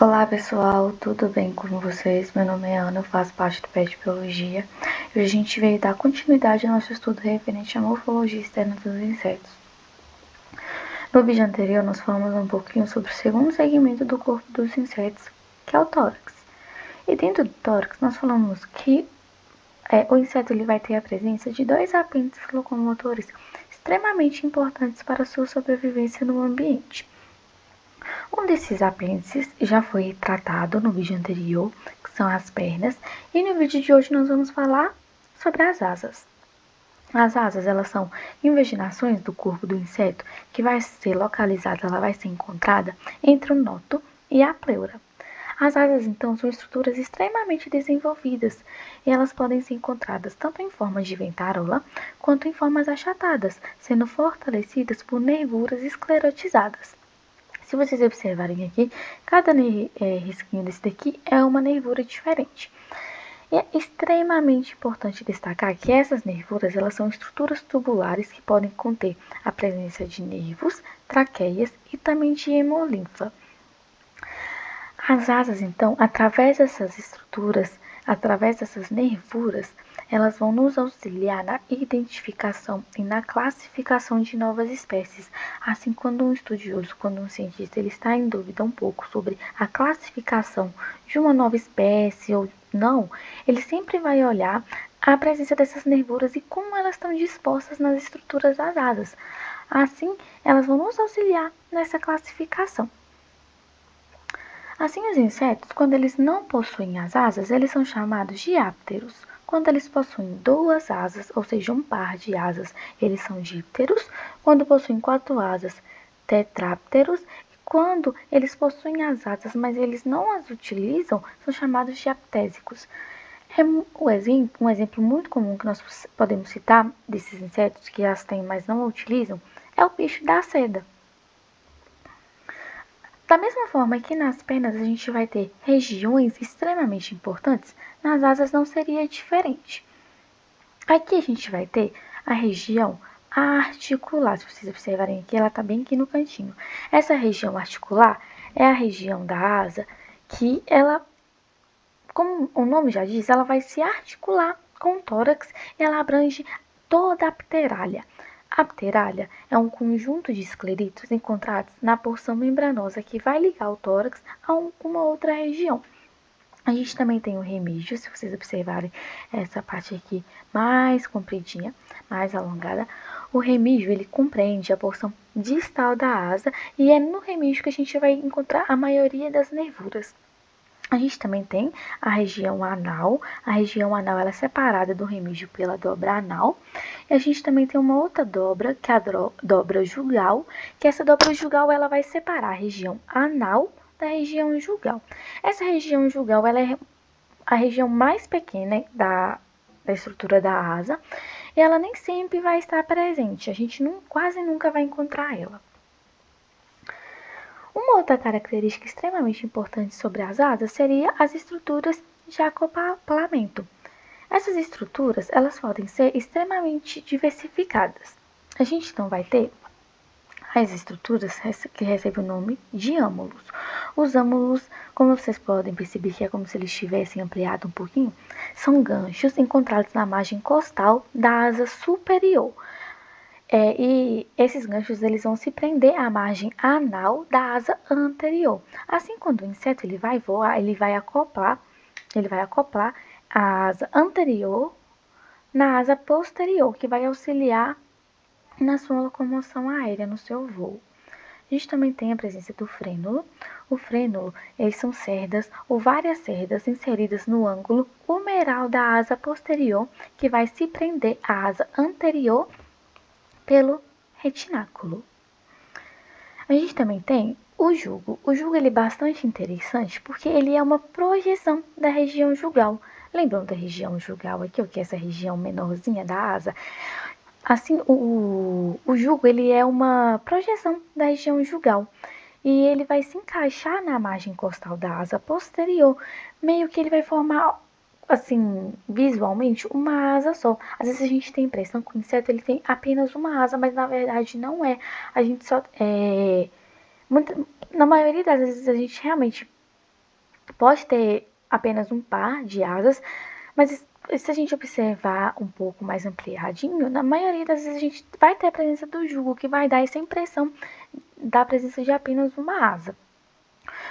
Olá pessoal, tudo bem com vocês? Meu nome é Ana, eu faço parte do PET Biologia e hoje a gente veio dar continuidade ao nosso estudo referente à morfologia externa dos insetos. No vídeo anterior nós falamos um pouquinho sobre o segundo segmento do corpo dos insetos, que é o tórax. E dentro do tórax nós falamos que o inseto ele vai ter a presença de dois apêndices locomotores extremamente importantes para a sua sobrevivência no ambiente. Um desses apêndices já foi tratado no vídeo anterior, que são as pernas, e no vídeo de hoje nós vamos falar sobre as asas. As asas, elas são invaginações do corpo do inseto que vai ser localizada, ela vai ser encontrada entre o noto e a pleura. As asas, então, são estruturas extremamente desenvolvidas e elas podem ser encontradas tanto em formas de ventarola quanto em formas achatadas, sendo fortalecidas por nervuras esclerotizadas. Se vocês observarem aqui, cada risquinho desse daqui é uma nervura diferente. E é extremamente importante destacar que essas nervuras, elas são estruturas tubulares que podem conter a presença de nervos, traqueias e também de hemolinfa. As asas, então, através dessas estruturas, através dessas nervuras, elas vão nos auxiliar na identificação e na classificação de novas espécies. Assim, quando um estudioso, quando um cientista, ele está em dúvida um pouco sobre a classificação de uma nova espécie ou não, ele sempre vai olhar a presença dessas nervuras e como elas estão dispostas nas estruturas das asas. Assim, elas vão nos auxiliar nessa classificação. Assim, os insetos, quando eles não possuem as asas, eles são chamados de dípteros. Quando eles possuem duas asas, ou seja, um par de asas, eles são dípteros. Quando possuem quatro asas, tetrápteros. E quando eles possuem as asas, mas eles não as utilizam, são chamados de aptésicos. Um exemplo muito comum que nós podemos citar desses insetos que as têm, mas não a utilizam, é o bicho da seda. Da mesma forma que nas pernas a gente vai ter regiões extremamente importantes, nas asas não seria diferente. Aqui a gente vai ter a região articular. Se vocês observarem aqui, ela está bem aqui no cantinho. Essa região articular é a região da asa que ela, como o nome já diz, ela vai se articular com o tórax e ela abrange toda a pteralha. A pteralha é um conjunto de escleritos encontrados na porção membranosa que vai ligar o tórax a uma outra região. A gente também tem o remígio, se vocês observarem essa parte aqui mais compridinha, mais alongada. O remígio, ele compreende a porção distal da asa e é no remígio que a gente vai encontrar a maioria das nervuras. A gente também tem a região anal. A região anal ela é separada do remígio pela dobra anal. E a gente também tem uma outra dobra, que é a dobra jugal, que essa dobra jugal ela vai separar a região anal da região jugal. Essa região jugal ela é a região mais pequena da estrutura da asa e ela nem sempre vai estar presente. A gente quase nunca vai encontrar ela. Uma outra característica extremamente importante sobre as asas seria as estruturas de acoplamento. Essas estruturas, elas podem ser extremamente diversificadas. A gente então vai ter as estruturas que recebem o nome de âmulos. Os âmulos, como vocês podem perceber que é como se eles tivessem ampliado um pouquinho, são ganchos encontrados na margem costal da asa superior. E esses ganchos eles vão se prender à margem anal da asa anterior. Assim, quando o inseto ele vai voar, ele vai acoplar a asa anterior na asa posterior, que vai auxiliar na sua locomoção aérea, no seu voo. A gente também tem a presença do frênulo. O frênulo, eles são cerdas ou várias cerdas inseridas no ângulo humeral da asa posterior, que vai se prender à asa anterior pelo retináculo. A gente também tem o jugo. O jugo ele é bastante interessante porque ele é uma projeção da região jugal. Lembram da região jugal aqui, o que é essa região menorzinha da asa? Assim, o jugo ele é uma projeção da região jugal e ele vai se encaixar na margem costal da asa posterior, meio que ele vai formar assim, visualmente, uma asa só. Às vezes a gente tem a impressão que o inseto ele tem apenas uma asa, mas na verdade não é. A gente só na maioria das vezes a gente realmente pode ter apenas um par de asas, mas se a gente observar um pouco mais ampliadinho, na maioria das vezes a gente vai ter a presença do jugo, que vai dar essa impressão da presença de apenas uma asa.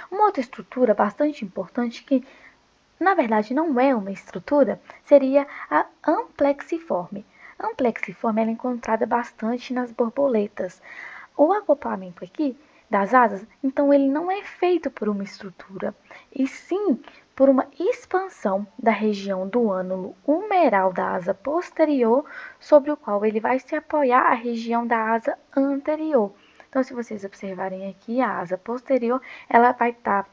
Uma outra estrutura bastante importante, que na verdade não é uma estrutura, seria a amplexiforme. A amplexiforme é encontrada bastante nas borboletas. O acoplamento aqui das asas, então ele não é feito por uma estrutura, e sim por uma expansão da região do ânulo humeral da asa posterior, sobre o qual ele vai se apoiar a região da asa anterior. Então, se vocês observarem aqui, a asa posterior, ela vai estar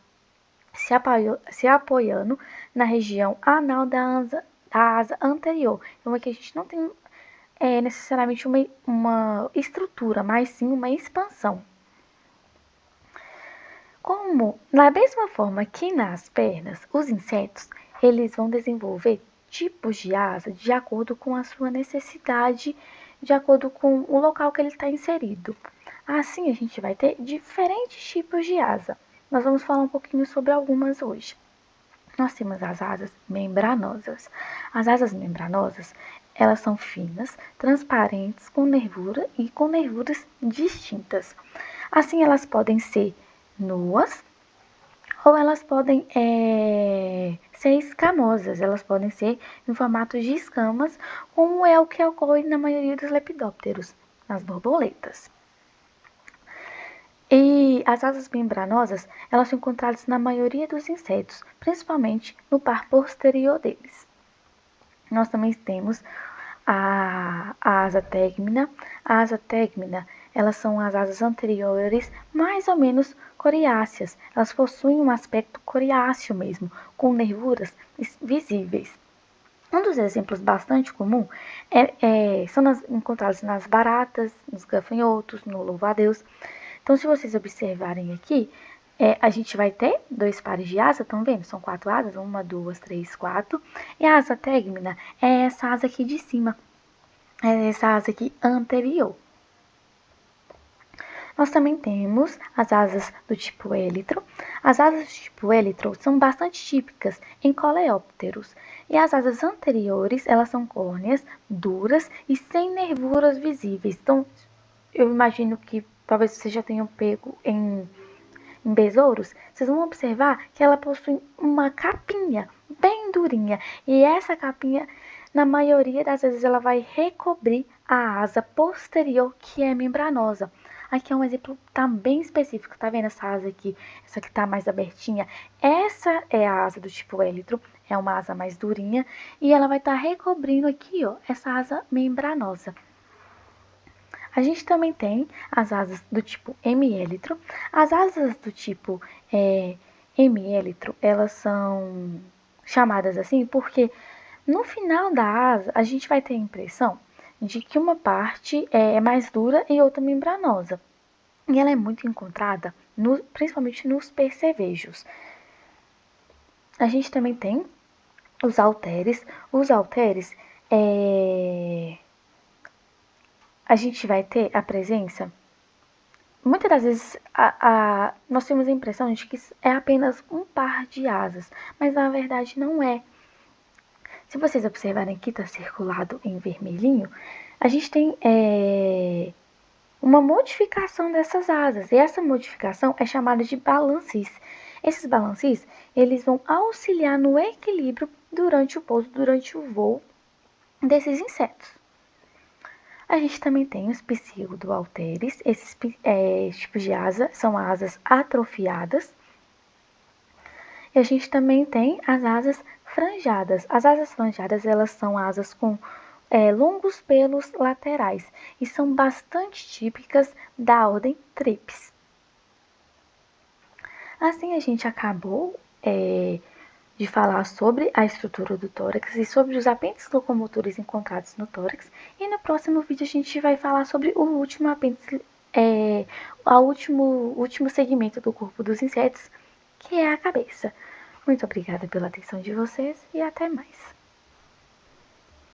se apoiando na região anal da asa anterior. Então, aqui a gente não tem necessariamente uma estrutura, mas sim uma expansão. Como, da mesma forma que nas pernas, os insetos, eles vão desenvolver tipos de asa de acordo com a sua necessidade, de acordo com o local que ele está inserido. Assim, a gente vai ter diferentes tipos de asa. Nós vamos falar um pouquinho sobre algumas hoje. Nós temos as asas membranosas. As asas membranosas, elas são finas, transparentes, com nervura e com nervuras distintas. Assim, elas podem ser nuas ou elas podem ser escamosas, elas podem ser em formato de escamas, como é o que ocorre na maioria dos lepidópteros, nas borboletas. E as asas membranosas, elas são encontradas na maioria dos insetos, principalmente no par posterior deles. Nós também temos a asa tegmina. A asa tegmina, elas são as asas anteriores mais ou menos coriáceas. Elas possuem um aspecto coriáceo mesmo, com nervuras visíveis. Um dos exemplos bastante comum são encontrados nas baratas, nos gafanhotos, no louva-a-Deus. Então, se vocês observarem aqui, a gente vai ter 2 pares de asa, estão vendo? São 4 asas, 1, 2, 3, 4. E a asa tegmina é essa asa aqui de cima, é essa asa aqui anterior. Nós também temos as asas do tipo élitro. As asas do tipo élitro são bastante típicas em coleópteros. E as asas anteriores, elas são córneas, duras e sem nervuras visíveis. Então, eu imagino que talvez vocês já tenham pego em besouros, vocês vão observar que ela possui uma capinha bem durinha. E essa capinha, na maioria das vezes, ela vai recobrir a asa posterior, que é membranosa. Aqui é um exemplo tá bem específico, tá vendo essa asa aqui? Essa que tá mais abertinha. Essa é a asa do tipo élitro, é uma asa mais durinha. E ela vai estar recobrindo aqui, ó, essa asa membranosa. A gente também tem as asas do tipo hemiélitro. As asas do tipo hemiélitro, elas são chamadas assim porque no final da asa a gente vai ter a impressão de que uma parte é mais dura e outra membranosa. E ela é muito encontrada, principalmente nos percevejos. A gente também tem os halteres. Os halteres a gente vai ter a presença. Muitas das vezes nós temos a impressão de que é apenas um par de asas, mas na verdade não é. Se vocês observarem aqui, está circulado em vermelhinho, a gente tem uma modificação dessas asas, e essa modificação é chamada de balancis. Esses balancis, eles vão auxiliar no equilíbrio durante o pouso, durante o voo desses insetos. A gente também tem os pseudohalteres. Esses tipos de asa são asas atrofiadas. E a gente também tem as asas franjadas. As asas franjadas, elas são asas com longos pelos laterais e são bastante típicas da ordem Trips. Assim, a gente acabou de falar sobre a estrutura do tórax e sobre os apêndices locomotores encontrados no tórax. E no próximo vídeo a gente vai falar sobre o último apêndice, o último segmento do corpo dos insetos, que é a cabeça. Muito obrigada pela atenção de vocês e até mais.